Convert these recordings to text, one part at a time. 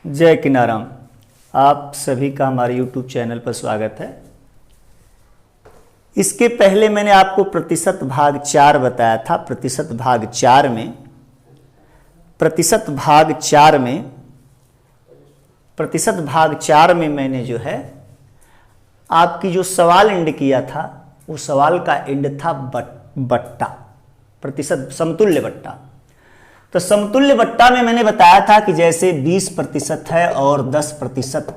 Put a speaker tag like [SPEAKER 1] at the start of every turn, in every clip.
[SPEAKER 1] जय किनाराम। आप सभी का हमारे YouTube चैनल पर स्वागत है। इसके पहले मैंने आपको प्रतिशत भाग 4 बताया था। प्रतिशत भाग 4 में मैंने जो है आपकी जो सवाल एंड किया था, वो सवाल का एंड था बट्टा, प्रतिशत समतुल्य बट्टा। तो समतुल्य बट्टा में मैंने बताया था कि जैसे 20% है और 10%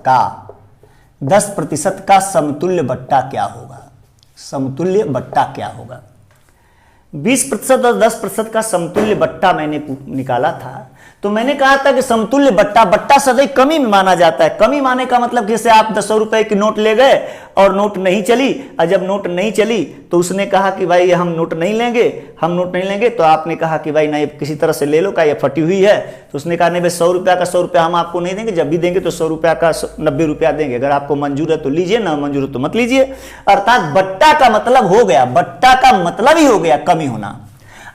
[SPEAKER 1] का समतुल्य बट्टा क्या होगा। समतुल्य बट्टा क्या होगा? 20% और 10% का समतुल्य बट्टा मैंने निकाला था। तो मैंने कहा था कि समतुल्य बट्टा सदैव कमी में माना जाता है। कमी माने का मतलब जैसे आप 10 रुपए की नोट ले गए और नोट नहीं चली, और जब नोट नहीं चली तो उसने कहा कि भाई हम नोट नहीं लेंगे। तो आपने कहा कि भाई नहीं, किसी तरह से ले लो, का ये फटी हुई है। तो उसने कहा नहीं भाई 100 रुपया का 100 रुपया हम आपको नहीं देंगे, जब भी देंगे तो 100 रुपया का 90 रुपया देंगे। अगर आपको मंजूर है तो लीजिए, ना मंजूर है तो मत लीजिए। अर्थात बट्टा का मतलब हो गया, बट्टा का मतलब ही हो गया कमी होना।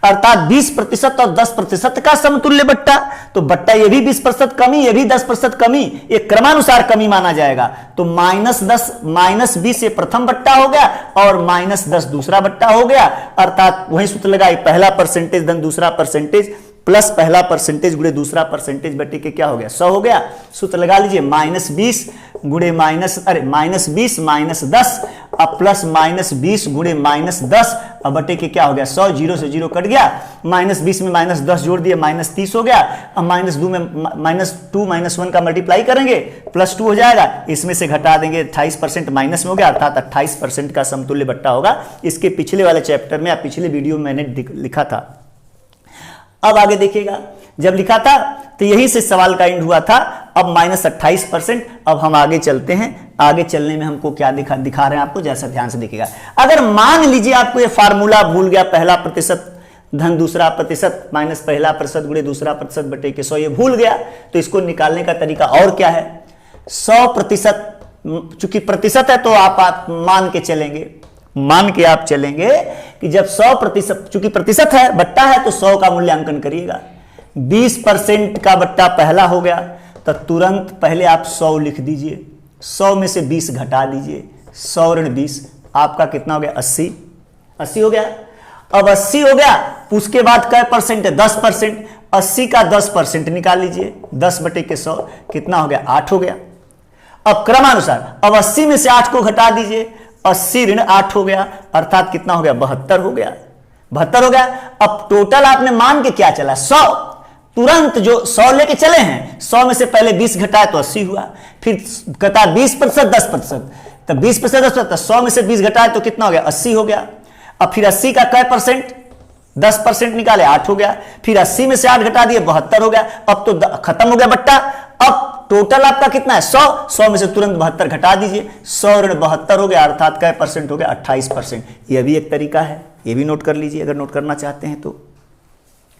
[SPEAKER 1] अर्थात 20% और 10% का समतुल्य बट्टा। तो बट्टा ये भी 20% कमी, ये भी 10% कमी, एक क्रमानुसार कमी माना जाएगा। तो -20 ये प्रथम बट्टा हो गया और -10 दूसरा बट्टा हो गया। अर्थात वही सूत्र लगाई, पहला परसेंटेज धन दूसरा परसेंटेज प्लस पहला परसेंटेज गुणे दूसरा परसेंटेज बटे के क्या हो गया, 100 हो गया। सूत्र लगा लीजिए, -20 गुणे -20 -10 अब प्लस -20 गुणे -10 अब बटे के क्या हो गया, 100। 0 से 0 कट गया, -20 में -10 जोड़ दिए, -30 हो गया। अब -2 में -2 -1 का मल्टीप्लाई करेंगे, +2 हो जाएगा। इसमें से घटा देंगे, 28% माइनस में हो गया। अर्थात 28% का समतुल्य बट्टा होगा। इसके पिछले वाले चैप्टर में या पिछले वीडियो में मैंने लिखा था। अब आगे देखिएगा, जब लिखा था तो यही से सवाल का एंड हुआ था। अब -28%। अब हम आगे चलते हैं। आगे चलने में हमको क्या दिखा रहे हैं आपको, जैसा ध्यान से देखिएगा। अगर मान लीजिए आपको ये फार्मूला भूल गया, पहला प्रतिशत धन दूसरा प्रतिशत माइनस पहला प्रतिशत गुणे दूसरा प्रतिशत बटे के 100, ये भूल गया, तो इसको निकालने का तरीका और क्या है। 100%, चूंकि प्रतिशत है तो आप मान के आप चलेंगे कि जब 100%, चूंकि प्रतिशत है, बट्टा है, तो 100 का मूल्यांकन करिएगा। 20% का बट्टा पहला हो गया, तो तुरंत पहले आप 100 लिख दीजिए। 100 में से 20 घटा दीजिए, 100 ऋण 20 आपका कितना हो गया, 80 हो गया। अब 80 हो गया, उसके बाद क्या परसेंट है, 10%। 80 का 10% निकाल लीजिए, 10 बटे के 100 कितना हो गया, 8 हो गया। अब क्रमानुसार, अब 80 में से 8 को घटा दीजिए, 80 ऋण 8 हो गया, अर्थात कितना हो गया, 72 हो गया। 72 हो गया। अब टोटल आपने मान के क्या चला, 100। तुरंत जो 100 लेके चले हैं, 100 में से पहले 20 घटाया तो 80 हुआ। फिर कहता 20% 10%, तो 20% 10%, तो 100 में से 20 घटाया तो कितना हो गया, 80 हो गया। अब फिर 80 का कै परसेंट, 10% निकाले, 8 हो गया। फिर 80 में से 8 घटा दिए, 72 हो गया। अब तो खत्म हो गया बट्टा। अब टोटल आपका कितना है, 100 में से तुरंत 72 घटा दीजिए, 100 ऋण 72 हो गया, अर्थात कै परसेंट हो गया, 28%। यह भी एक तरीका है, यह भी नोट कर लीजिए। अगर नोट करना चाहते हैं तो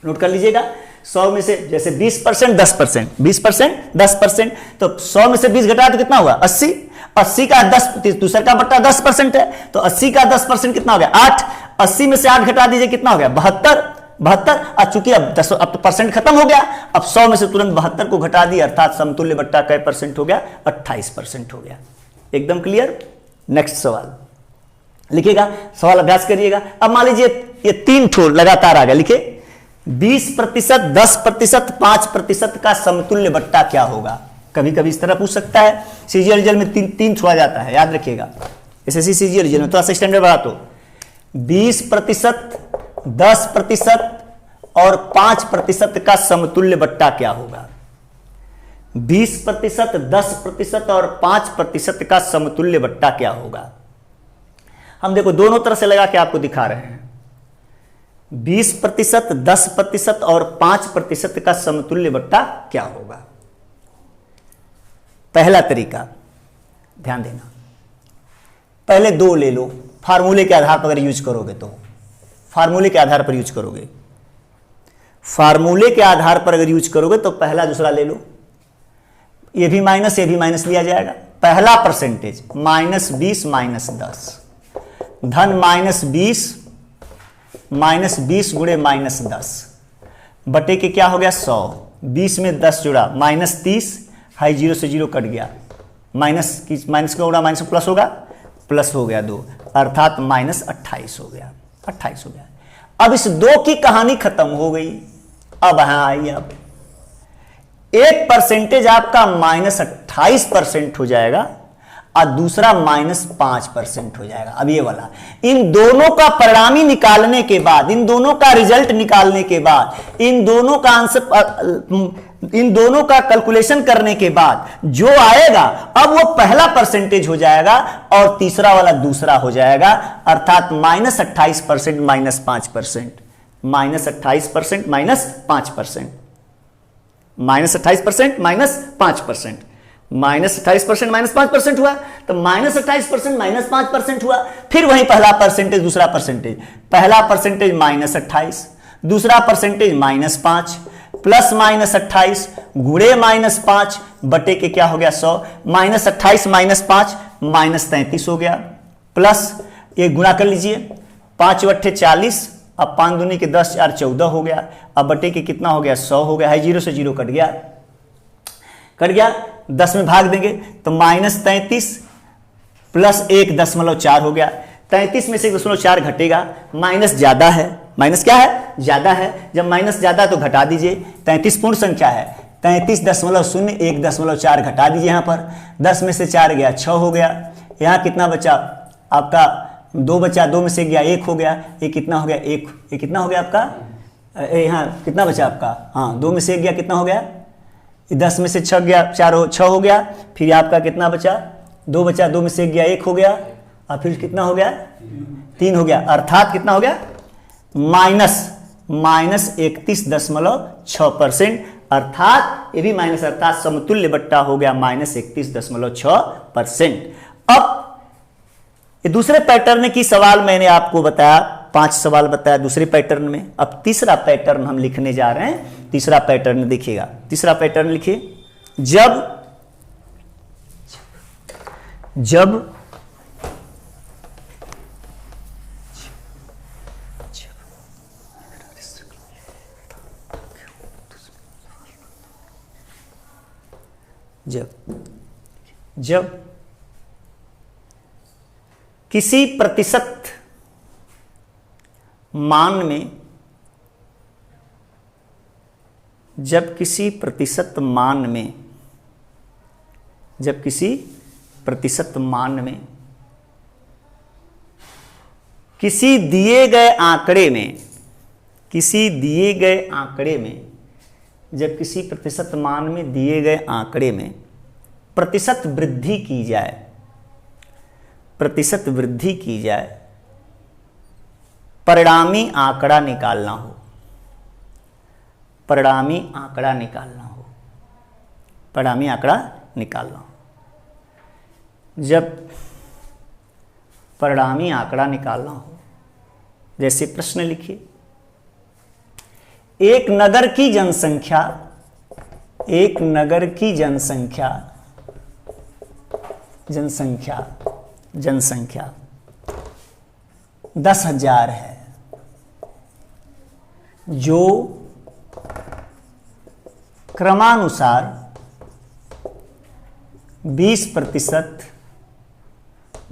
[SPEAKER 1] नोट कर लीजिएगा। 100 में से जैसे 20% 10%, 20% 10%, तो 100 में से 20 घटाया तो कितना हुआ, 80। 80 का 10, दूसरा का बट्टा 10% है, तो 80 का 10% कितना हो गया, 8। 80 में से 8 घटा दीजिए, कितना हो गया, 72। अब चूंकि अब तो परसेंट खत्म हो गया, अब 100 में से तुरंत 72 को घटा दिया, अर्थात समतुल्य बट्टा कै परसेंट हो गया, 28% हो गया। एकदम क्लियर। नेक्स्ट सवाल लिखिएगा, सवाल अभ्यास करिएगा। अब मान लीजिए ये 3 ठो लगातार आ गया, लिखे 20%, 10%, 5% का समतुल्य बट्टा क्या होगा। कभी कभी इस तरह पूछ सकता है। सीजीएल रिजल्ट में 3 छुआ जाता है, याद रखिएगा। एसएससी सीजीएल रिजल्ट में थोड़ा सा स्टैंडर्ड बढ़ा तो 20%, 10% और 5% का समतुल्य बट्टा क्या होगा। 20%, 10% और 5% का समतुल्य बट्टा क्या होगा। हम देखो दोनों तरह से लगा के आपको दिखा रहे हैं। 20%, 10% और 5% का समतुल्य बट्टा क्या होगा। पहला तरीका, ध्यान देना, पहले 2 ले लो, फार्मूले के आधार पर अगर यूज करोगे तो, फार्मूले के आधार पर यूज करोगे, फार्मूले के आधार पर अगर यूज करोगे तो पहला दूसरा ले लो, ये भी माइनस लिया जाएगा। पहला परसेंटेज -20 -10 धन -20 गुणे -10 बटे के क्या हो गया, 100। 20 में 10 जुड़ा, -30 हाई जीरो से जीरो कट गया, माइनस का उड़ा माइनस प्लस होगा, प्लस हो गया 2, अर्थात -28 हो गया, 28 हो गया। अब इस 2 की कहानी खत्म हो गई। अब यहां आइए, अब 1% आपका -28% हो जाएगा और दूसरा -5% हो जाएगा। अब ये वाला, इन दोनों का परिणामी निकालने के बाद, इन दोनों का रिजल्ट निकालने के बाद, इन दोनों का आंसर, इन दोनों का कैलकुलेशन करने के बाद जो आएगा, अब वो पहला परसेंटेज हो जाएगा और तीसरा वाला दूसरा हो जाएगा, अर्थात -28% -5%, -28% -5%, -28% -5%, -28% -5% हुआ, तो -28% -5% हुआ। फिर वही पहला परसेंटेज दूसरा परसेंटेज, पहला परसेंटेज -28, दूसरा परसेंटेज -5, प्लस -28 गुणे -5 बटे के क्या हो गया 100, -28 -5 -33 हो गया, प्लस ये गुणा कर लीजिए, 5 × 8 = 40, अब 5 दूनी के 10 4 14 हो गया, अब बटे के कितना हो गया 100 हो गया, है जीरो से जीरो कट गया, 10 में भाग देंगे तो -33 प्लस 1.4 हो गया, 33 में से 1.4 घटेगा, माइनस ज्यादा है, माइनस क्या है ज्यादा है, जब माइनस ज्यादा है तो घटा दीजिए, 33 पूर्ण संख्या है, 33.0 1.4 घटा दीजिए, यहां पर 10 में से 4 गया 6 हो गया, यहां कितना बचा आपका 2 बचा, 2 में से गया 1 हो गया, ये कितना हो गया 1, ये कितना हो गया आपका, यहाँ कितना बचा आपका, हाँ 2 में से 1 गया कितना हो गया, 10 में से 6 गया 6 हो गया, फिर आपका कितना बचा 2 बचा, 2 में से 1 गया 1 हो गया, और फिर कितना हो गया 3 हो गया, अर्थात कितना हो गया -31.6%, अर्थात ये भी माइनस, अर्थात समतुल्य बट्टा हो गया -31.6%। अब ये दूसरे पैटर्न की सवाल मैंने आपको बताया, 5 सवाल बताया दूसरे पैटर्न में। अब तीसरा पैटर्न हम लिखने जा रहे हैं। तीसरा पैटर्न देखिएगा, तीसरा पैटर्न लिखिए, जब किसी प्रतिशत मान में, जब किसी प्रतिशत मान में किसी दिए गए आंकड़े में, जब किसी प्रतिशत मान में दिए गए आंकड़े में प्रतिशत वृद्धि की जाए, परिणामी आंकड़ा निकालना हो, जब परिणामी आंकड़ा निकालना हो, जैसे प्रश्न लिखिए, एक नगर की जनसंख्या 10,000 है, जो क्रमानुसार 20%,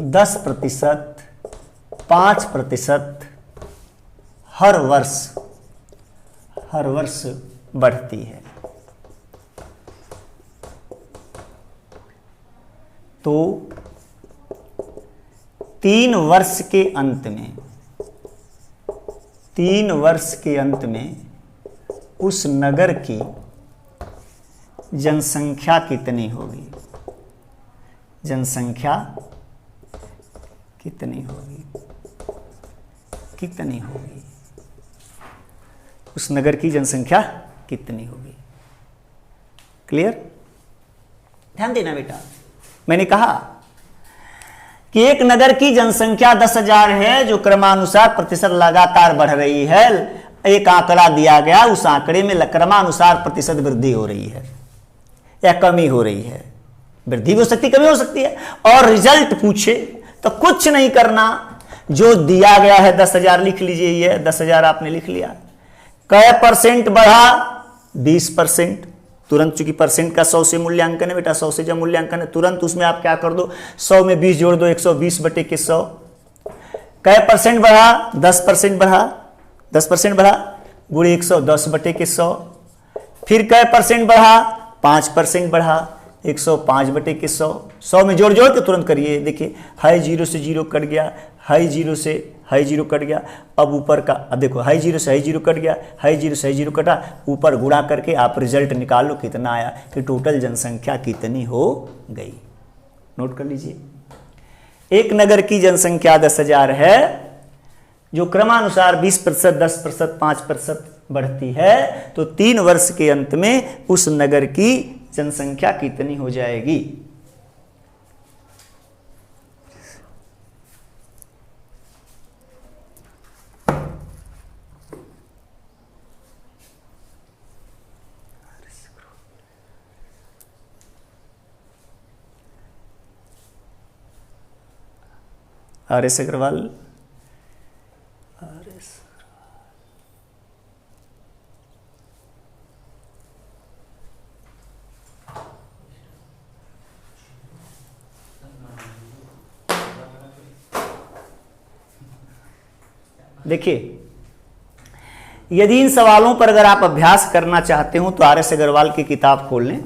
[SPEAKER 1] 10%, 5% हर वर्ष बढ़ती है, तो 3 वर्ष के अंत में उस नगर की जनसंख्या कितनी होगी, उस नगर की जनसंख्या कितनी होगी। क्लियर? ध्यान देना बेटा, मैंने कहा कि एक नगर की जनसंख्या 10,000 है, जो क्रमानुसार प्रतिशत लगातार बढ़ रही है। एक आंकड़ा दिया गया, उस आंकड़े में क्रमानुसार प्रतिशत वृद्धि हो रही है या कमी हो रही है, वृद्धि भी हो सकती, कमी हो सकती है, और रिजल्ट पूछे तो कुछ नहीं करना, जो दिया गया है 10,000 लिख लीजिए, ये 10,000 आपने लिख लिया, कै % बढ़ा 20%, तुरंत, चूंकि परसेंट का 100 से मूल्यांकन है बेटा, 100 से जब मूल्यांकन है तुरंत उसमें आप क्या कर दो, 100 में 20 जोड़ दो, 120 बटे के 100। कै परसेंट बढ़ा, 10% बढ़ा, 10% बढ़ा, गुणे 110 बटे के 100। फिर कै परसेंट बढ़ा, 5% बढ़ा, 105 बटे के 100। 100 में जोड़ जोड़ के तुरंत करिए, देखिए हाई जीरो से जीरो कट गया, हाई जीरो से हाई जीरो कट गया। अब ऊपर का, अब देखो हाई जीरो से हाई जीरो कट गया, हाई जीरो से हाई जीरो कटा, ऊपर गुणा करके आप रिजल्ट निकालो कितना आया, कि टोटल जनसंख्या कितनी हो गई। नोट कर लीजिए, एक नगर की जनसंख्या 10,000 है, जो क्रमानुसार 20%, 10%, 5% बढ़ती है, तो 3 वर्ष के अंत में उस नगर की जनसंख्या कितनी हो जाएगी। RS अग्रवाल, देखिए यदि इन सवालों पर अगर आप अभ्यास करना चाहते हो तो RS अग्रवाल की किताब खोल लें।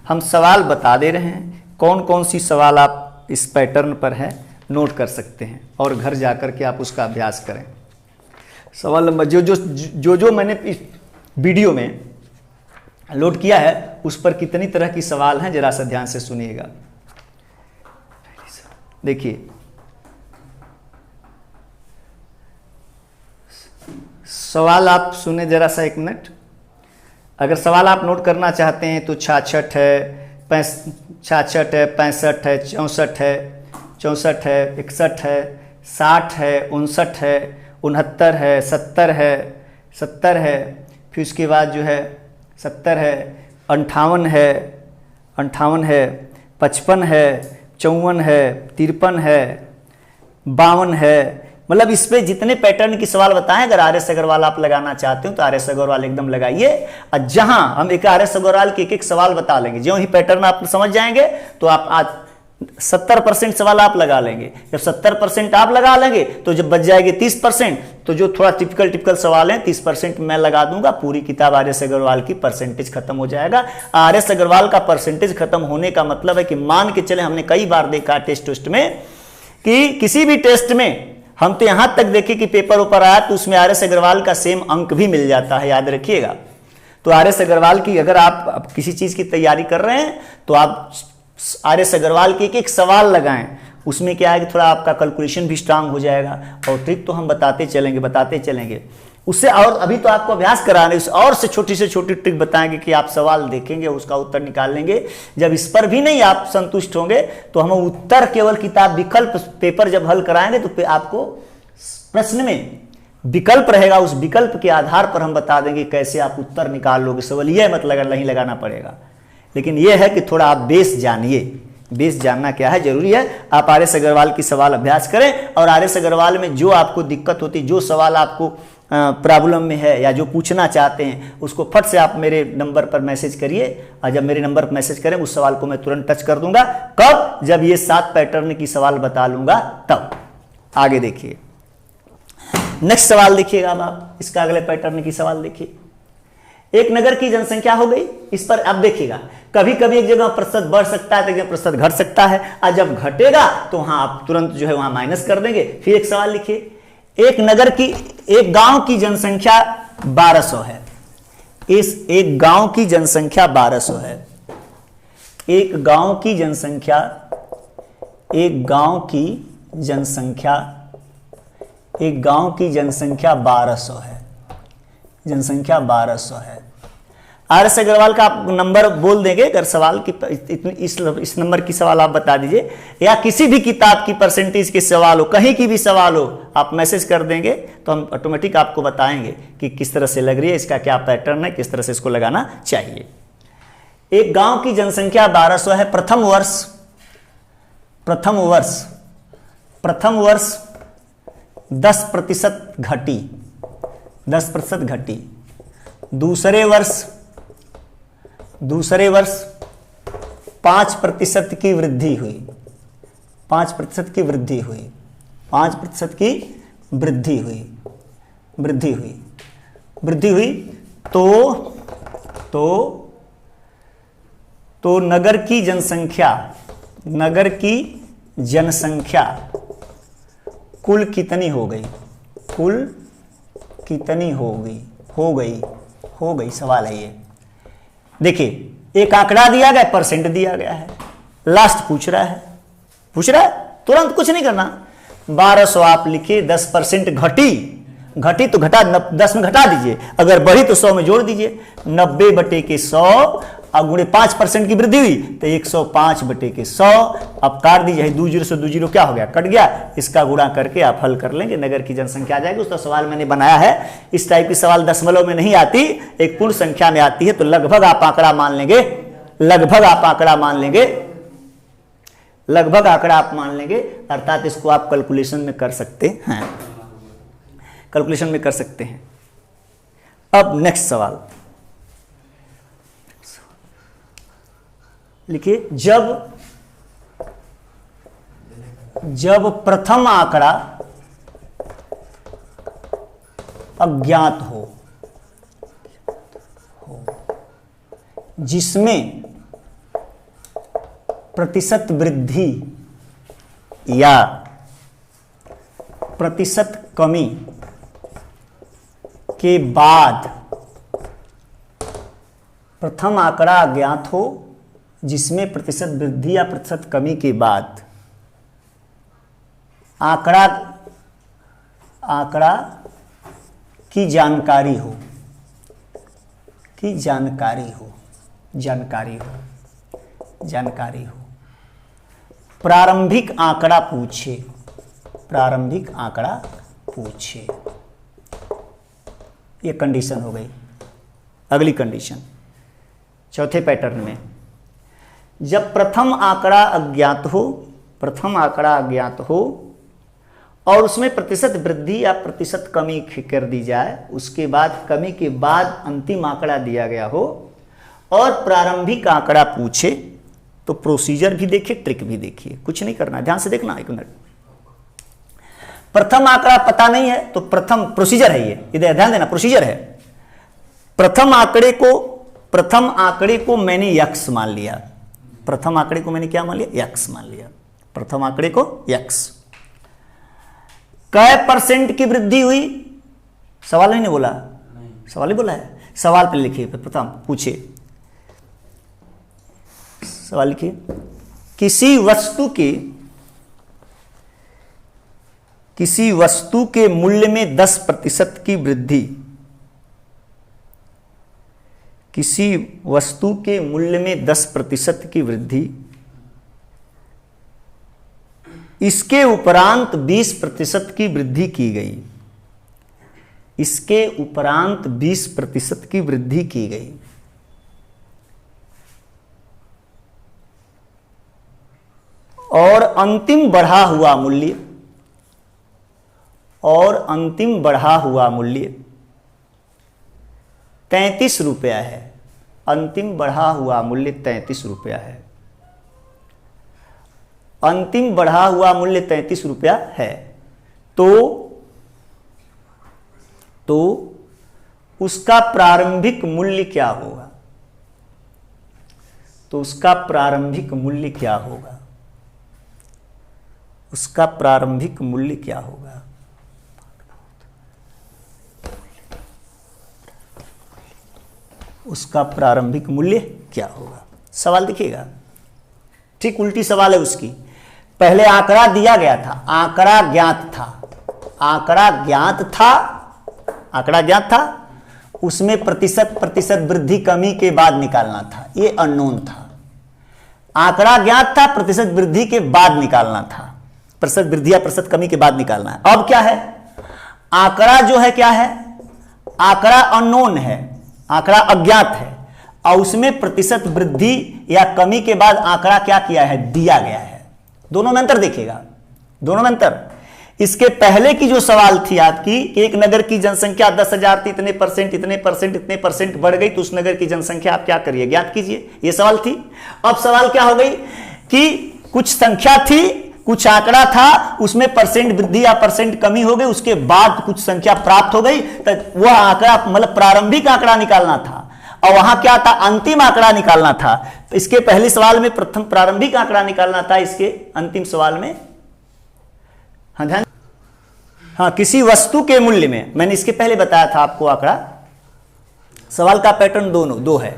[SPEAKER 1] हम सवाल बता दे रहे हैं, कौन कौन सी सवाल आप इस पैटर्न पर है नोट कर सकते हैं और घर जाकर के आप उसका अभ्यास करें। सवाल नंबर जो मैंने इस वीडियो में लोड किया है उस पर कितनी तरह की सवाल हैं, जरा सा ध्यान से सुनिएगा। देखिए सवाल आप सुने जरा सा, 1 मिनट। अगर सवाल आप नोट करना चाहते हैं तो 66 है, 66 है, 65 है, 64 है, 64 है, 61 है, 60 है, 59 है, 69 है, 70 है, 70 है, फिर उसके बाद जो है 70 है, 58 है, 58 है, 55 है, 54 है, 53 है, 52 है। मतलब इस पे जितने पैटर्न की सवाल बताएं, अगर RS अग्रवाल आप लगाना चाहते हो तो RS अग्रवाल एकदम लगाइए। और जहां हम एक RS अग्रवाल के एक सवाल बता लेंगे, जो ही पैटर्न आप समझ जाएंगे तो आप आज 70% सवाल आप लगा लेंगे। जब 70% आप लगा लेंगे तो जब बच जाएगी 30%, तो जो थोड़ा टिपिकल सवाल है 30% मैं लगा दूंगा, पूरी किताब RS अग्रवाल की परसेंटेज खत्म हो जाएगा। RS अग्रवाल का परसेंटेज खत्म होने का मतलब है कि मान के चले, हमने कई बार देखा टेस्ट में कि किसी भी टेस्ट में हम तो यहां तक देखे कि पेपर ऊपर आया तो उसमें RS अग्रवाल का सेम अंक भी मिल जाता है, याद रखिएगा। तो RS अग्रवाल की अगर आप किसी चीज की तैयारी कर रहे हैं तो आप RS अग्रवाल के एक सवाल लगाएं, उसमें क्या है कि थोड़ा आपका कैलकुलेशन भी स्ट्रांग हो जाएगा। और ट्रिक तो हम बताते चलेंगे उससे। और अभी तो आपको अभ्यास कराने, उस और से छोटी ट्रिक बताएंगे कि आप सवाल देखेंगे उसका उत्तर निकाल लेंगे। जब इस पर भी नहीं आप संतुष्ट होंगे तो हम उत्तर केवल किताब विकल्प पेपर जब हल कराएंगे तो आपको प्रश्न में विकल्प रहेगा, उस विकल्प के आधार पर हम बता देंगे कैसे आप उत्तर निकाल लोगे। सवाल यह मत नहीं लगाना पड़ेगा, लेकिन यह है कि थोड़ा आप बेस जानिए। बेस जानना क्या है, जरूरी है। आप RS अग्रवाल की सवाल अभ्यास करें और RS अग्रवाल में जो आपको दिक्कत होती, जो सवाल आपको प्रॉब्लम में है या जो पूछना चाहते हैं, उसको फट से आप मेरे नंबर पर मैसेज करिए। और जब मेरे नंबर पर मैसेज करें उस सवाल को मैं तुरंत टच कर दूंगा। कब? जब ये 7 पैटर्न की सवाल बता लूंगा तब। आगे देखिए, नेक्स्ट सवाल देखिएगा। अब आप इसका अगले पैटर्न की सवाल देखिए। एक नगर की जनसंख्या हो गई, इस पर अब देखिएगा कभी कभी एक जगह प्रतिशत बढ़ सकता है, तो एक जगह प्रतिशत घट सकता है। और जब घटेगा तो वहां आप तुरंत जो है वहां माइनस कर देंगे। फिर एक सवाल लिखिए, एक गांव की जनसंख्या 1200 है। एक गांव की जनसंख्या 1200 है। एक गांव की जनसंख्या 1200 है। जनसंख्या 1200 है। RS अग्रवाल का आप नंबर बोल देंगे अगर सवाल की इस नंबर की सवाल आप बता दीजिए, या किसी भी किताब की परसेंटेज के सवाल हो, कहीं की भी सवाल हो, आप मैसेज कर देंगे तो हम ऑटोमेटिक आपको बताएंगे कि किस तरह से लग रही है, इसका क्या पैटर्न है, किस तरह से इसको लगाना चाहिए। एक गांव की जनसंख्या 1200 है। प्रथम वर्ष 10% घटी, 10% घटी। दूसरे वर्ष दूसरे वर्ष 5% की वृद्धि हुई, 5% की वृद्धि हुई, 5% की वृद्धि हुई, वृद्धि हुई, वृद्धि हुई, तो नगर की जनसंख्या, नगर की जनसंख्या कुल कितनी हो गई, कुल कितनी हो गई, हो गई, हो गई, सवाल है ये। देखिए एक आंकड़ा दिया गया, परसेंट दिया गया है, लास्ट पूछ रहा है, पूछ रहा है, तुरंत कुछ नहीं करना। 1200 आप लिखिए, 10% घटी, घटी तो घटा 10 में घटा दीजिए, अगर बढ़ी तो 100 में जोड़ दीजिए। 90/100 अब गुणे 5% की वृद्धि हुई तो 105/100। अब काट दीजिए, 2 0 से 2 0 क्या हो गया, कट गया। इसका गुणा करके आप हल कर लेंगे, नगर की जनसंख्या आ जाएगी। उसका सवाल मैंने बनाया है, इस टाइप की सवाल दशमलव में नहीं आती, एक पूर्ण संख्या में आती है। तो लगभग आप आंकड़ा मान लेंगे, लगभग आप आंकड़ा मान लेंगे, लगभग आंकड़ा आप मान लेंगे, अर्थात इसको आप कैलकुलेशन में कर सकते हैं, कैलकुलेशन में कर सकते हैं। अब नेक्स्ट सवाल लिखिए, जब प्रथम आंकड़ा अज्ञात हो, जिसमें प्रतिशत वृद्धि या प्रतिशत कमी के बाद, प्रथम आंकड़ा अज्ञात हो जिसमें प्रतिशत वृद्धि या प्रतिशत कमी के बाद आंकड़ा की जानकारी हो, की जानकारी हो, जानकारी हो, जानकारी हो। प्रारंभिक आंकड़ा पूछे, प्रारंभिक आंकड़ा पूछे, ये कंडीशन हो गई। अगली कंडीशन चौथे पैटर्न में, जब प्रथम आंकड़ा अज्ञात हो, प्रथम आंकड़ा अज्ञात हो और उसमें प्रतिशत वृद्धि या प्रतिशत कमी कर दी जाए, उसके बाद कमी के बाद अंतिम आंकड़ा दिया गया हो और प्रारंभिक आंकड़ा पूछे, तो प्रोसीजर भी देखिए, ट्रिक भी देखिए, कुछ नहीं करना, ध्यान से देखना। एक मिनट, प्रथम आंकड़ा पता नहीं है तो प्रथम प्रोसीजर है, ये इधर ध्यान देना, प्रोसीजर है। प्रथम आंकड़े को मैंने x मान लिया, प्रथम आंकड़े को मैंने क्या मान लिया, x मान लिया, प्रथम आंकड़े को x। कै % की वृद्धि हुई, सवाल नहीं बोला, सवाल ही बोला है, सवाल पे लिखिए, प्रथम पूछे, सवाल लिखिए, किसी वस्तु के मूल्य में 10% की वृद्धि, किसी वस्तु के मूल्य में 10% की वृद्धि, इसके उपरांत 20% की वृद्धि की गई, इसके उपरांत 20% की वृद्धि की गई, और अंतिम बढ़ा हुआ मूल्य, और अंतिम बढ़ा हुआ मूल्य 33 रुपया है, अंतिम बढ़ा हुआ मूल्य 33 रुपया है, अंतिम बढ़ा हुआ मूल्य 33 रुपया है, तो उसका प्रारंभिक मूल्य क्या होगा, तो उसका प्रारंभिक मूल्य क्या होगा, उसका प्रारंभिक मूल्य क्या होगा, उसका प्रारंभिक मूल्य क्या होगा। सवाल देखिएगा, ठीक उल्टी सवाल है उसकी। पहले आंकड़ा दिया गया था, आंकड़ा ज्ञात था, आंकड़ा ज्ञात था, आंकड़ा ज्ञात था, उसमें प्रतिशत वृद्धि कमी के बाद निकालना था, ये अननोन था। आंकड़ा ज्ञात था, प्रतिशत वृद्धि के बाद निकालना था, प्रतिशत वृद्धि या प्रतिशत कमी के बाद निकालना है। अब क्या है, आंकड़ा जो है क्या है, आंकड़ा अननोन है, आंकड़ा अज्ञात है, और उसमें प्रतिशत वृद्धि या कमी के बाद आंकड़ा क्या किया है, दिया गया है। दोनों में अंतर देखिएगा, दोनों में अंतर। इसके पहले की जो सवाल थी आपकी, एक नगर की जनसंख्या 10,000 थी, इतने परसेंट इतने परसेंट इतने परसेंट बढ़ गई, तो उस नगर की जनसंख्या आप क्या करिए, ज्ञात कीजिए, ये सवाल थी। अब सवाल क्या हो गई कि कुछ संख्या थी, कुछ आंकड़ा था, उसमें परसेंट वृद्धि या परसेंट कमी हो गई, उसके बाद कुछ संख्या प्राप्त हो गई, तो वह आंकड़ा मतलब प्रारंभिक आंकड़ा निकालना था, और वहां क्या था, अंतिम आंकड़ा निकालना था। तो इसके पहले सवाल में प्रथम प्रारंभिक आंकड़ा निकालना था, इसके अंतिम सवाल में हाँ ध्यान, हाँ किसी वस्तु के मूल्य में, मैंने इसके पहले बताया था आपको आंकड़ा। सवाल का पैटर्न दो है,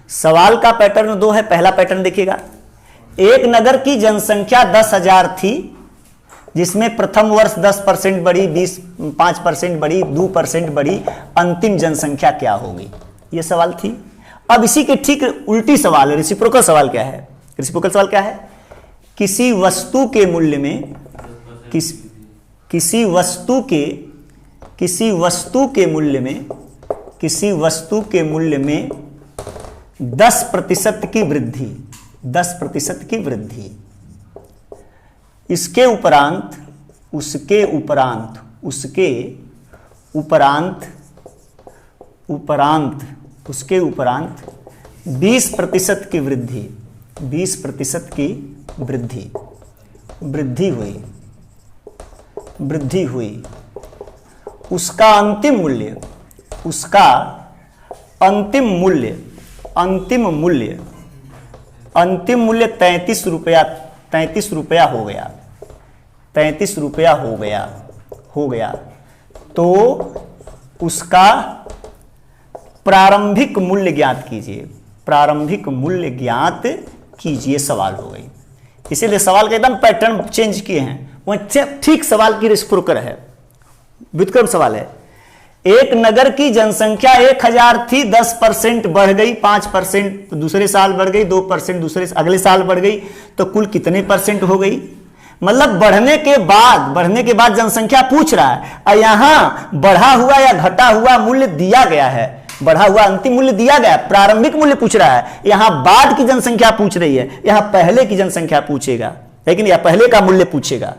[SPEAKER 1] सवाल का पैटर्न दो है। पहला पैटर्न देखिएगा, एक नगर की जनसंख्या 10,000 थी, जिसमें प्रथम वर्ष 10% बढ़ी, 5% बढ़ी, 2% बढ़ी, अंतिम जनसंख्या क्या होगी, यह सवाल थी। अब इसी के ठीक उल्टी सवाल है, रेसिप्रोकल सवाल क्या है, रेसिप्रोकल सवाल क्या है, किसी वस्तु के मूल्य में, किसी वस्तु के मूल्य में 10% की वृद्धि, 10% की वृद्धि, इसके उपरांत, उसके उपरांत 20% की वृद्धि, 20% की वृद्धि हुई, उसका अंतिम मूल्य 33 रुपया हो गया, 33 रुपया हो गया, तो उसका प्रारंभिक मूल्य ज्ञात कीजिए, प्रारंभिक मूल्य ज्ञात कीजिए, सवाल हो गई। इसीलिए सवाल का एकदम पैटर्न चेंज किए हैं, वह ठीक सवाल की रेसिप्रोकल है, व्युत्क्रम सवाल है। एक नगर की जनसंख्या 1,000 थी, 10% बढ़ गई, 5% दूसरे साल बढ़ गई, 2% दूसरे अगले साल बढ़ गई, तो कुल कितने परसेंट हो गई, मतलब बढ़ने के बाद जनसंख्या पूछ रहा है, और यहां बढ़ा हुआ या घटा हुआ मूल्य दिया गया है, बढ़ा हुआ अंतिम मूल्य दिया गया, प्रारंभिक मूल्य पूछ रहा है, यहां बाद की जनसंख्या पूछ रही है, यहां पहले की जनसंख्या पूछेगा, लेकिन यह पहले का मूल्य पूछेगा,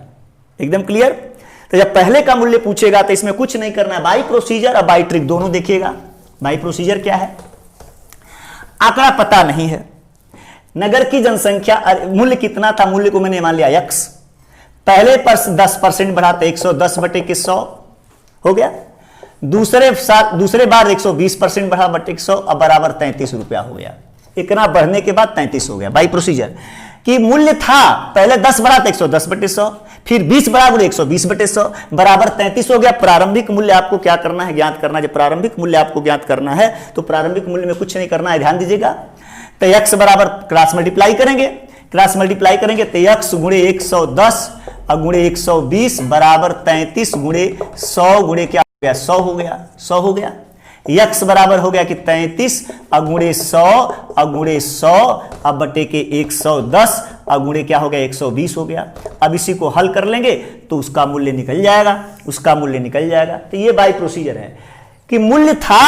[SPEAKER 1] एकदम क्लियर। तो जब पहले का मूल्य पूछेगा तो इसमें कुछ नहीं करना है, बाई प्रोसीजर और बाई ट्रिक दोनों देखिएगा। बाई प्रोसीजर क्या है, आंकड़ा पता नहीं है, नगर की जनसंख्या मूल्य कितना था, मूल्य को मैंने मान लिया x, पहले पर 10% बढ़ा तो 110/100 हो गया, दूसरे बार 120% बढ़ा बटे 100, अब बराबर 33 रुपया हो गया, इतना बढ़ने के बाद 33 हो गया। बाई प्रोसीजर कि मूल्य था पहले 10 बढ़ा तो 110/100, फिर 20 बढ़ा 120/100, बराबर 33 हो गया। प्रारंभिक मूल्य आपको क्या करना है, ज्ञात करना है। जब प्रारंभिक मूल्य आपको ज्ञात करना है तो प्रारंभिक मूल्य में कुछ नहीं करना है, ध्यान दीजिएगा। तो x बराबर क्रॉस मल्टीप्लाई करेंगे तो x गुणे 110 और गुणे 120 बराबर 33 गुणे 100 गुणे क्या हो गया, 100 हो गया। x बराबर हो गया कि 33 गुणे 100 गुणे 100 अब बटे के 110 गुणे क्या हो गया, 120 हो गया। अब इसी को हल कर लेंगे तो उसका मूल्य निकल जाएगा, तो ये बाई प्रोसीजर है कि मूल्य था,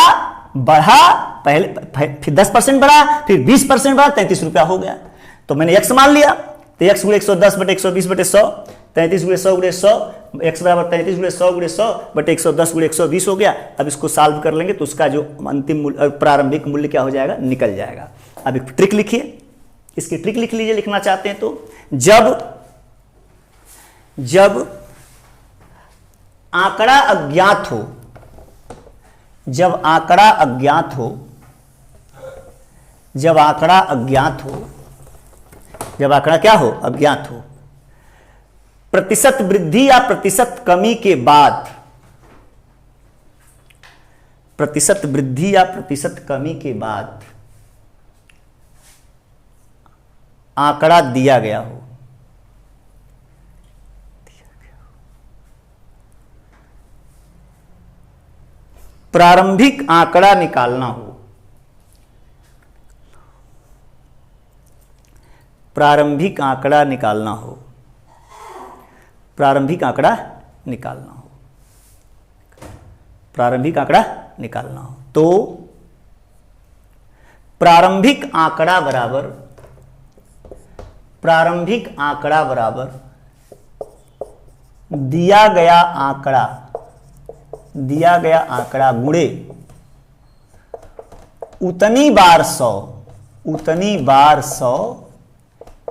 [SPEAKER 1] बढ़ा, पहले फिर 10% बढ़ा, फिर 20% बढ़ा, 33 रुपया हो गया। तो मैंने x मान लिया, तो x गुणे 110 बटे 120 बटे 100, 33 गुणे 100 गुणे 100, x बराबर 33 गुणे 100 गुणे 100 बटे 110 गुणे 120 हो गया। अब इसको सॉल्व कर लेंगे तो उसका जो अंतिम मूल्य, प्रारंभिक मूल्य क्या हो जाएगा, निकल जाएगा। अब एक ट्रिक लिखिए, इसकी ट्रिक लिख लीजिए, लिखना चाहते हैं तो जब आंकड़ा अज्ञात हो, जब आंकड़ा क्या हो, अज्ञात हो, प्रतिशत वृद्धि या प्रतिशत कमी के बाद, प्रतिशत वृद्धि या प्रतिशत कमी के बाद आंकड़ा दिया गया हो, प्रारंभिक आंकड़ा निकालना हो, प्रारंभिक आंकड़ा निकालना हो, प्रारंभिक आंकड़ा निकालना हो, प्रारंभिक आंकड़ा निकालना हो, तो प्रारंभिक आंकड़ा बराबर, प्रारंभिक आंकड़ा बराबर दिया गया आंकड़ा गुणे उतनी बार 100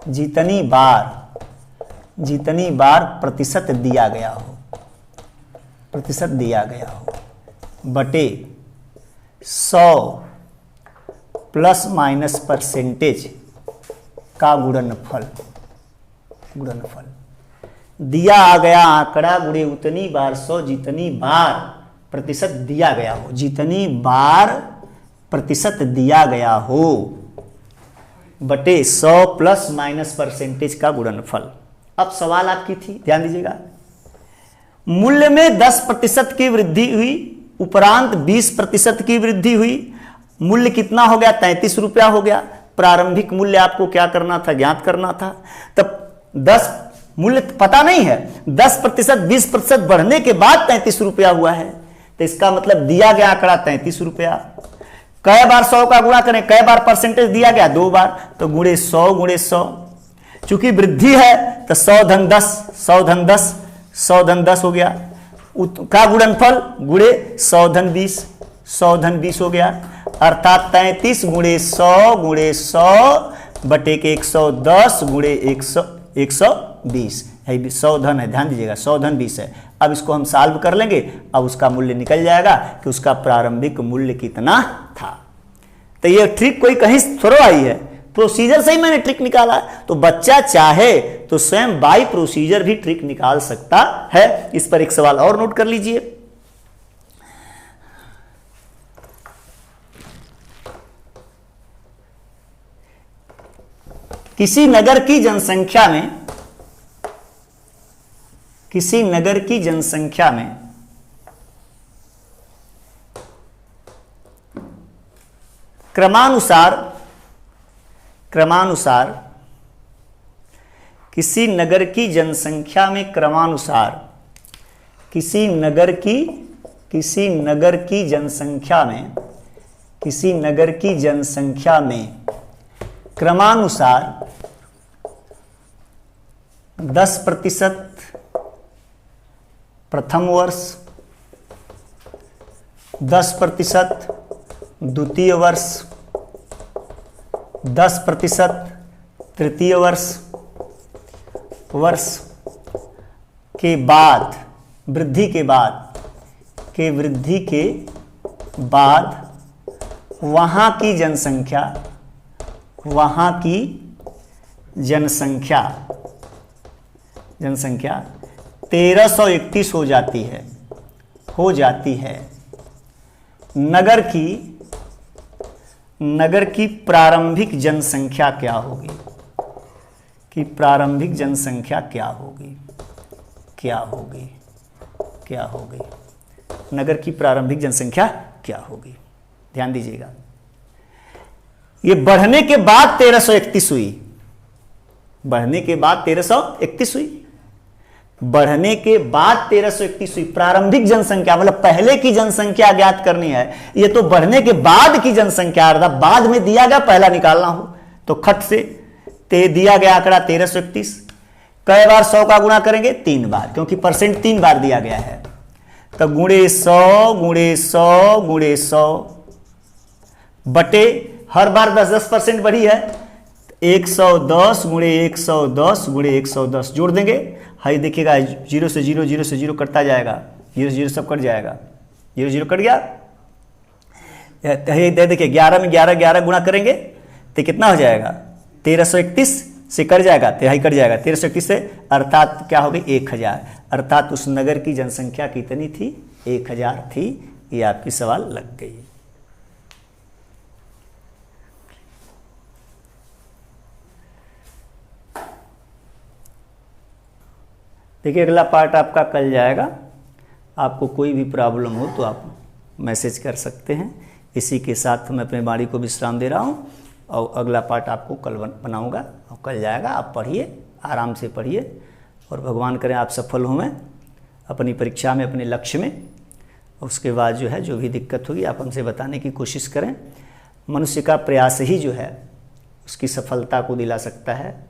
[SPEAKER 1] जितनी बार प्रतिशत दिया गया हो बटे 100 प्लस माइनस परसेंटेज का गुणनफल। दिया गया आंकड़ा गुणे उतनी बार 100 जितनी बार प्रतिशत दिया गया हो बटे 100 प्लस माइनस परसेंटेज का गुणनफल। अब सवाल आपकी थी, ध्यान दीजिएगा। मूल्य में 10% की वृद्धि हुई, उपरांत 20% की वृद्धि हुई। मूल्य कितना हो गया? 33 रुपया हो गया। प्रारंभिक मूल्य आपको क्या करना था? ज्ञात करना था। तब 10 मूल्य पता नहीं है, 10% 20% बढ़ने के बाद 33 रुपया हुआ है, तो इसका मतलब दिया गया आंकड़ा 33 रुपया। कई बार 100 का गुणा करें, कई बार परसेंटेज दिया गया? 2 बार, तो गुणे 100 चूंकि वृद्धि है तो 100 धन 10 हो गया। का गुणनफल गुणे 100 धन 20 हो गया, अर्थात 33 गुणे 100 बटे के 110 गुणे 120 है। 100 धन है, ध्यान दीजिएगा, 100 धन 20 है। अब इसको हम सॉल्व कर लेंगे, अब उसका मूल्य निकल जाएगा कि उसका प्रारंभिक मूल्य कितना था। तो ये ट्रिक कोई कहीं थोड़ा आई है, प्रोसीजर से ही मैंने ट्रिक निकाला। तो बच्चा चाहे तो स्वयं बाय प्रोसीजर भी ट्रिक निकाल सकता है। इस पर एक सवाल और नोट कर लीजिए। किसी नगर की जनसंख्या में क्रमानुसार किसी नगर की जनसंख्या में क्रमानुसार 10% प्रथम वर्ष, 10% द्वितीय वर्ष, 10% तृतीय वर्ष के बाद वृद्धि के बाद वहां की जनसंख्या 1331 हो जाती है। नगर की प्रारंभिक जनसंख्या क्या होगी? नगर की प्रारंभिक जनसंख्या क्या होगी? ध्यान दीजिएगा, ये बढ़ने के बाद 1331 हुई, प्रारंभिक जनसंख्या मतलब पहले की जनसंख्या ज्ञात करनी है। ये तो बढ़ने के बाद की जनसंख्या, अर्थात बाद में दिया गया पहला निकालना हो तो खट से दिया गया आंकड़ा 1331। कई बार 100 का गुणा करेंगे? 3 बार, क्योंकि परसेंट 3 बार दिया गया है। तो गुणे 100 बटे हर बार 10% बढ़ी है, 110 गुणे 110 जोड़ देंगे। हाई देखिएगा, 0 से 0 कटता जाएगा, 0 सब कट जाएगा, 0 कट गया। देखिए 11 में 11 गुणा करेंगे तो कितना हो जाएगा? 1331 से कट जाएगा, तिहाई कट जाएगा 1331 से, अर्थात क्या हो गई? 1000। अर्थात उस नगर की जनसंख्या कितनी थी? 1000 थी। ये आपकी सवाल लग गई। देखिए अगला पार्ट आपका कल जाएगा। आपको कोई भी प्रॉब्लम हो तो आप मैसेज कर सकते हैं। इसी के साथ मैं अपने वाणी को विश्राम दे रहा हूँ और अगला पार्ट आपको कल बनाऊँगा और कल जाएगा। आप पढ़िए, आराम से पढ़िए और भगवान करें आप सफल हों अपनी परीक्षा में, अपने लक्ष्य में। उसके बाद जो है जो भी दिक्कत होगी आप हमसे बताने की कोशिश करें। मनुष्य का प्रयास ही जो है उसकी सफलता को दिला सकता है।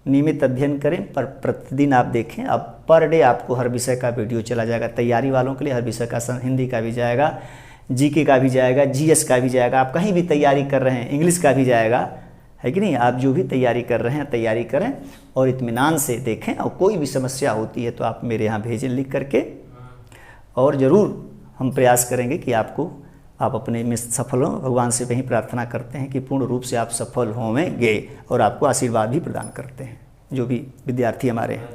[SPEAKER 1] नियमित अध्ययन करें, पर प्रतिदिन आप देखें। अब पर डे आपको हर विषय का वीडियो चला जाएगा। तैयारी वालों के लिए हर विषय का हिंदी का भी जाएगा, जीके का भी जाएगा, जीएस का भी जाएगा। आप कहीं भी तैयारी कर रहे हैं, इंग्लिश का भी जाएगा, है कि नहीं। आप जो भी तैयारी कर रहे हैं तैयारी करें और इत्मीनान से देखें। और कोई भी समस्या होती है तो आप मेरे यहाँ भेजें लिख करके, और ज़रूर हम प्रयास करेंगे कि आप अपने में सफल हों। भगवान से वही प्रार्थना करते हैं कि पूर्ण रूप से आप सफल होंगे और आपको आशीर्वाद भी प्रदान करते हैं जो भी विद्यार्थी हमारे हैं।